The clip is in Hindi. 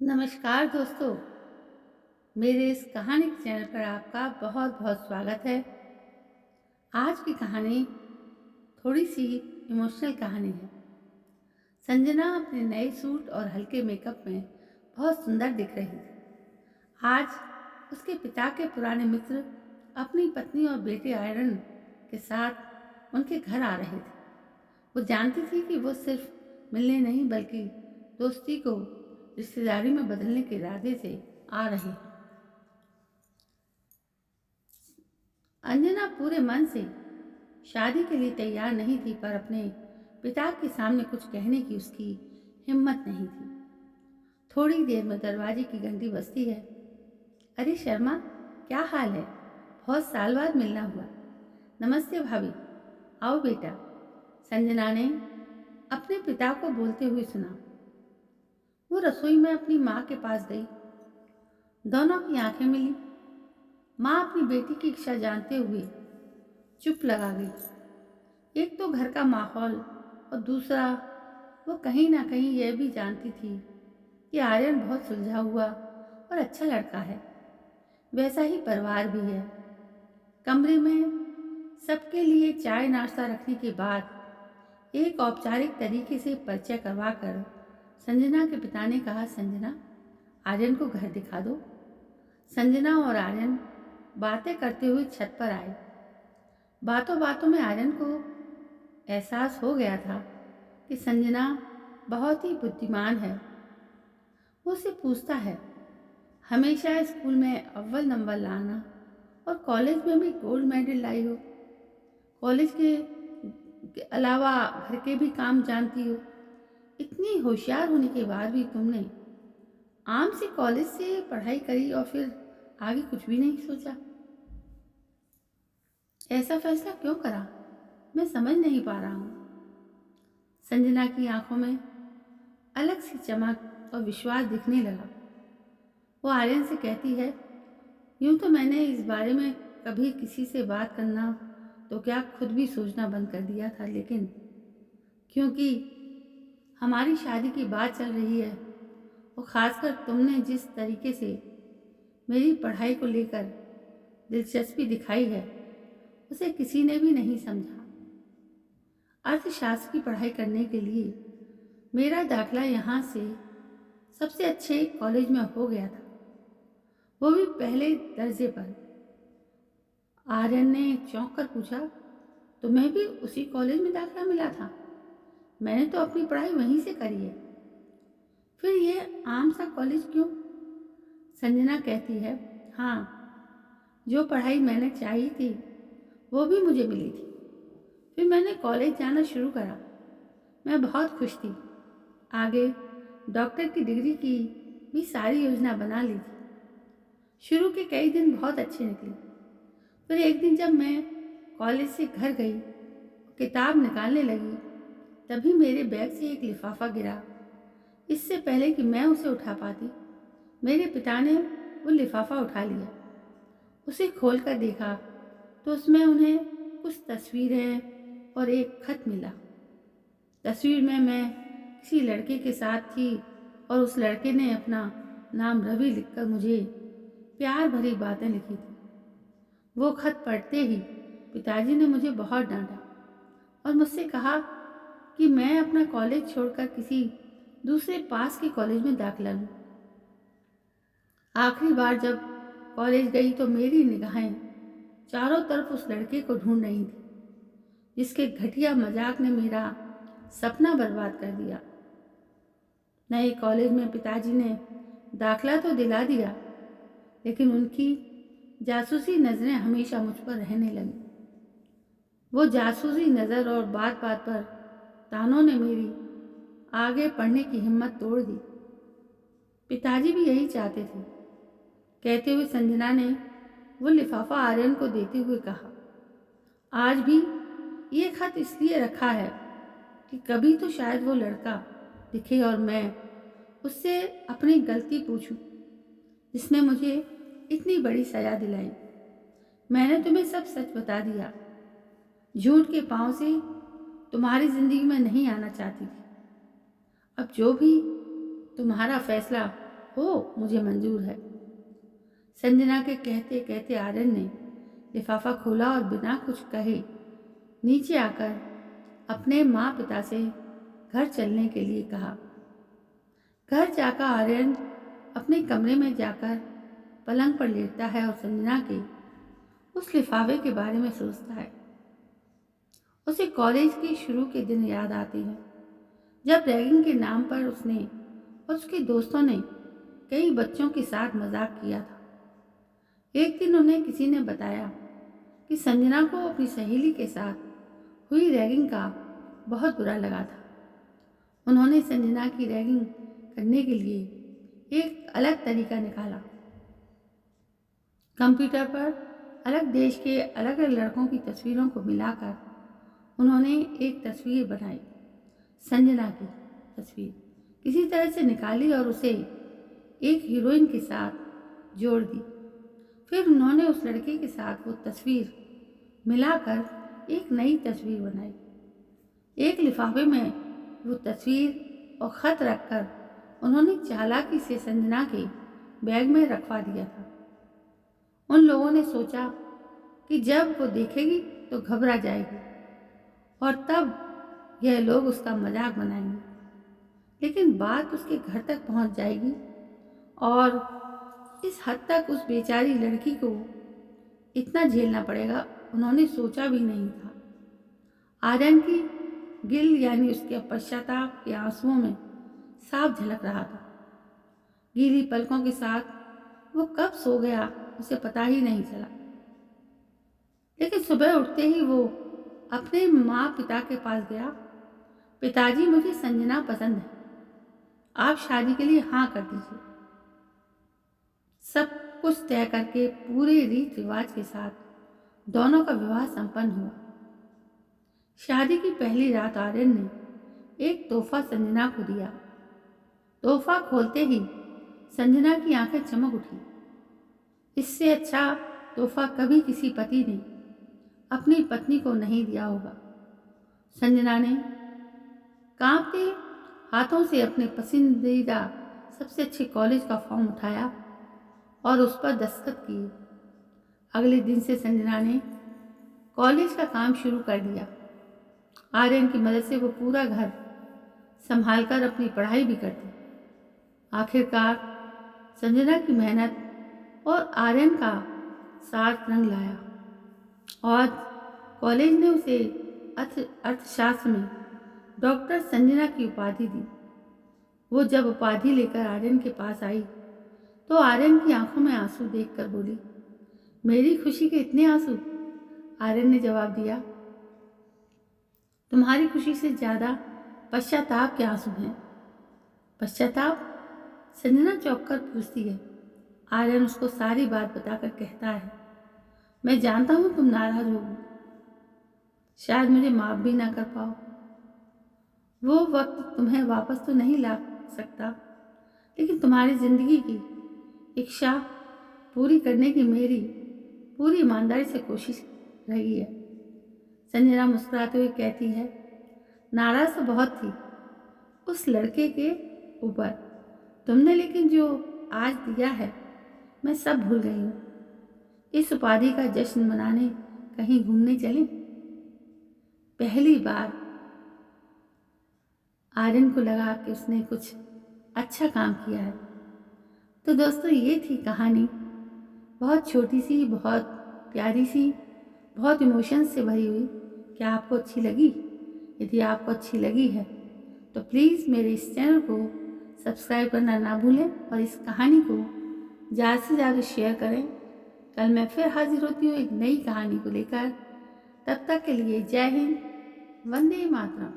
नमस्कार दोस्तों, मेरे इस कहानी के चैनल पर आपका बहुत बहुत स्वागत है। आज की कहानी थोड़ी सी इमोशनल कहानी है। संजना अपने नए सूट और हल्के मेकअप में बहुत सुंदर दिख रही थी। आज उसके पिता के पुराने मित्र अपनी पत्नी और बेटे आयरन के साथ उनके घर आ रहे थे। वो जानती थी कि वो सिर्फ मिलने नहीं बल्कि दोस्ती को रिश्तेदारी में बदलने के इरादे से आ रहे हैं। अंजना पूरे मन से शादी के लिए तैयार नहीं थी, पर अपने पिता के सामने कुछ कहने की उसकी हिम्मत नहीं थी। थोड़ी देर में दरवाजे की घंटी बजती है। अरे शर्मा, क्या हाल है? बहुत साल बाद मिलना हुआ। नमस्ते भाभी, आओ बेटा, संजना ने अपने पिता को बोलते हुए सुना। वो रसोई में अपनी माँ के पास गई। दोनों की आंखें मिली। माँ अपनी बेटी की इच्छा जानते हुए चुप लगा गई। एक तो घर का माहौल और दूसरा वो कहीं ना कहीं यह भी जानती थी कि आर्यन बहुत सुलझा हुआ और अच्छा लड़का है। वैसा ही परिवार भी है। कमरे में सबके लिए चाय नाश्ता रखने के बाद एक औपचारिक तरीके से परिचय करवाकर संजना के पिता ने कहा, संजना, आर्यन को घर दिखा दो। संजना और आर्यन बातें करते हुए छत पर आए। बातों बातों में आर्यन को एहसास हो गया था कि संजना बहुत ही बुद्धिमान है। वो उसे पूछता है, हमेशा स्कूल में अव्वल नंबर लाना और कॉलेज में भी गोल्ड मेडल लाई हो। कॉलेज के अलावा घर के भी काम जानती हो। इतनी होशियार होने के बाद भी तुमने आम से कॉलेज से पढ़ाई करी और फिर आगे कुछ भी नहीं सोचा। ऐसा फैसला क्यों करा? मैं समझ नहीं पा रहा हूँ। संजना की आंखों में अलग सी चमक और विश्वास दिखने लगा। वो आर्यन से कहती है, यूं तो मैंने इस बारे में कभी किसी से बात करना तो क्या खुद भी सोचना बंद कर दिया था, लेकिन क्योंकि हमारी शादी की बात चल रही है और ख़ासकर तुमने जिस तरीके से मेरी पढ़ाई को लेकर दिलचस्पी दिखाई है, उसे किसी ने भी नहीं समझा। अर्थशास्त्र की पढ़ाई करने के लिए मेरा दाखला यहाँ से सबसे अच्छे कॉलेज में हो गया था, वो भी पहले दर्जे पर। आर्यन ने चौंक कर पूछा, तुम्हें भी उसी कॉलेज में दाखला मिला था? मैंने तो अपनी पढ़ाई वहीं से करी है। फिर ये आम सा कॉलेज क्यों? संजना कहती है, हाँ, जो पढ़ाई मैंने चाहिए थी वो भी मुझे मिली थी। फिर मैंने कॉलेज जाना शुरू करा। मैं बहुत खुश थी। आगे डॉक्टर की डिग्री की भी सारी योजना बना ली थी। शुरू के कई दिन बहुत अच्छे निकले। फिर एक दिन जब मैं कॉलेज से घर गई, किताब निकालने लगी, तभी मेरे बैग से एक लिफाफा गिरा। इससे पहले कि मैं उसे उठा पाती, मेरे पिता ने वो लिफाफा उठा लिया। उसे खोलकर देखा तो उसमें उन्हें कुछ तस्वीरें और एक खत मिला। तस्वीर में मैं किसी लड़के के साथ थी और उस लड़के ने अपना नाम रवि लिखकर मुझे प्यार भरी बातें लिखी थी। वो खत पढ़ते ही पिताजी ने मुझे बहुत डांटा और मुझसे कहा कि मैं अपना कॉलेज छोड़कर किसी दूसरे पास के कॉलेज में दाखिला लूँ। आखिरी बार जब कॉलेज गई तो मेरी निगाहें चारों तरफ उस लड़के को ढूंढ रही थी जिसके घटिया मजाक ने मेरा सपना बर्बाद कर दिया। नए कॉलेज में पिताजी ने दाखला तो दिला दिया, लेकिन उनकी जासूसी नज़रें हमेशा मुझ पर रहने लगी। वो जासूसी नज़र और बात बात पर तानों ने मेरी आगे पढ़ने की हिम्मत तोड़ दी। पिताजी भी यही चाहते थे। कहते हुए संजना ने वो लिफाफा आर्यन को देते हुए कहा, आज भी ये खत इसलिए रखा है कि कभी तो शायद वो लड़का दिखे और मैं उससे अपनी गलती पूछूं जिसने मुझे इतनी बड़ी सजा दिलाई। मैंने तुम्हें सब सच बता दिया। झूठ के पांव से तुम्हारी जिंदगी में नहीं आना चाहती थी। अब जो भी तुम्हारा फैसला हो मुझे मंजूर है। संजना के कहते कहते आर्यन ने लिफाफा खोला और बिना कुछ कहे नीचे आकर अपने माँ पिता से घर चलने के लिए कहा। घर जाकर आर्यन अपने कमरे में जाकर पलंग पर लेटता है और संजना के उस लिफाफे के बारे में सोचता है। उसे कॉलेज के शुरू के दिन याद आते हैं, जब रैगिंग के नाम पर उसने और उसके दोस्तों ने कई बच्चों के साथ मजाक किया था। एक दिन उन्हें किसी ने बताया कि संजना को अपनी सहेली के साथ हुई रैगिंग का बहुत बुरा लगा था। उन्होंने संजना की रैगिंग करने के लिए एक अलग तरीका निकाला। कंप्यूटर पर अलग देश के अलग अलग लड़कों की तस्वीरों को मिलाकर उन्होंने एक तस्वीर बनाई। संजना की तस्वीर किसी तरह से निकाली और उसे एक हीरोइन के साथ जोड़ दी। फिर उन्होंने उस लड़के के साथ वो तस्वीर मिलाकर एक नई तस्वीर बनाई। एक लिफाफे में वो तस्वीर और ख़त रखकर उन्होंने चालाकी से संजना के बैग में रखवा दिया था। उन लोगों ने सोचा कि जब वो देखेगी तो घबरा जाएगी और तब यह लोग उसका मजाक बनाएंगे, लेकिन बात उसके घर तक पहुंच जाएगी और इस हद तक उस बेचारी लड़की को इतना झेलना पड़ेगा, उन्होंने सोचा भी नहीं था। आर्यन की गिल यानी उसके पश्चाताप के आंसुओं में साफ झलक रहा था। गीली पलकों के साथ वो कब सो गया उसे पता ही नहीं चला। लेकिन सुबह उठते ही वो अपने माँ पिता के पास गया। पिताजी, मुझे संजना पसंद है, आप शादी के लिए हाँ कर दीजिए। सब कुछ तय करके पूरे रीत रिवाज के साथ दोनों का विवाह संपन्न हुआ। शादी की पहली रात आर्यन ने एक तोहफा संजना को दिया। तोहफा खोलते ही संजना की आंखें चमक उठी। इससे अच्छा तोहफा कभी किसी पति ने अपनी पत्नी को नहीं दिया होगा। संजना ने कांपते हाथों से अपने पसंदीदा सबसे अच्छे कॉलेज का फॉर्म उठाया और उस पर दस्तखत किए। अगले दिन से संजना ने कॉलेज का काम शुरू कर दिया। आर्यन की मदद से वो पूरा घर संभालकर अपनी पढ़ाई भी करती। आखिरकार संजना की मेहनत और आर्यन का साथ रंग लाया और कॉलेज ने उसे अर्थशास्त्र में डॉक्टर संजना की उपाधि दी। वो जब उपाधि लेकर आर्यन के पास आई तो आर्यन की आंखों में आंसू देखकर बोली, मेरी खुशी के इतने आंसू? आर्यन ने जवाब दिया, तुम्हारी खुशी से ज़्यादा पश्चाताप के आंसू हैं। पश्चाताप? संजना चौंक कर पूछती है। आर्यन उसको सारी बात बताकर कहता है, मैं जानता हूँ तुम नाराज होगी, शायद मुझे माफ भी ना कर पाओ। वो वक्त तुम्हें वापस तो नहीं ला सकता, लेकिन तुम्हारी जिंदगी की इच्छा पूरी करने की मेरी पूरी ईमानदारी से कोशिश रही है। संजना मुस्कुराते हुए कहती है, नाराज तो बहुत थी उस लड़के के ऊपर तुमने, लेकिन जो आज दिया है मैं सब भूल गई हूँ। इस उपाधि का जश्न मनाने कहीं घूमने चलें? पहली बार आर्यन को लगा कि उसने कुछ अच्छा काम किया है। तो दोस्तों, ये थी कहानी, बहुत छोटी सी, बहुत प्यारी सी, बहुत इमोशंस से भरी हुई। क्या आपको अच्छी लगी? यदि आपको अच्छी लगी है तो प्लीज़ मेरे इस चैनल को सब्सक्राइब करना ना भूलें और इस कहानी को ज़्यादा से ज़्यादा शेयर करें। कल मैं फिर हाजिर होती हूँ एक नई कहानी को लेकर। तब तक के लिए जय हिंद, वंदे मातरम।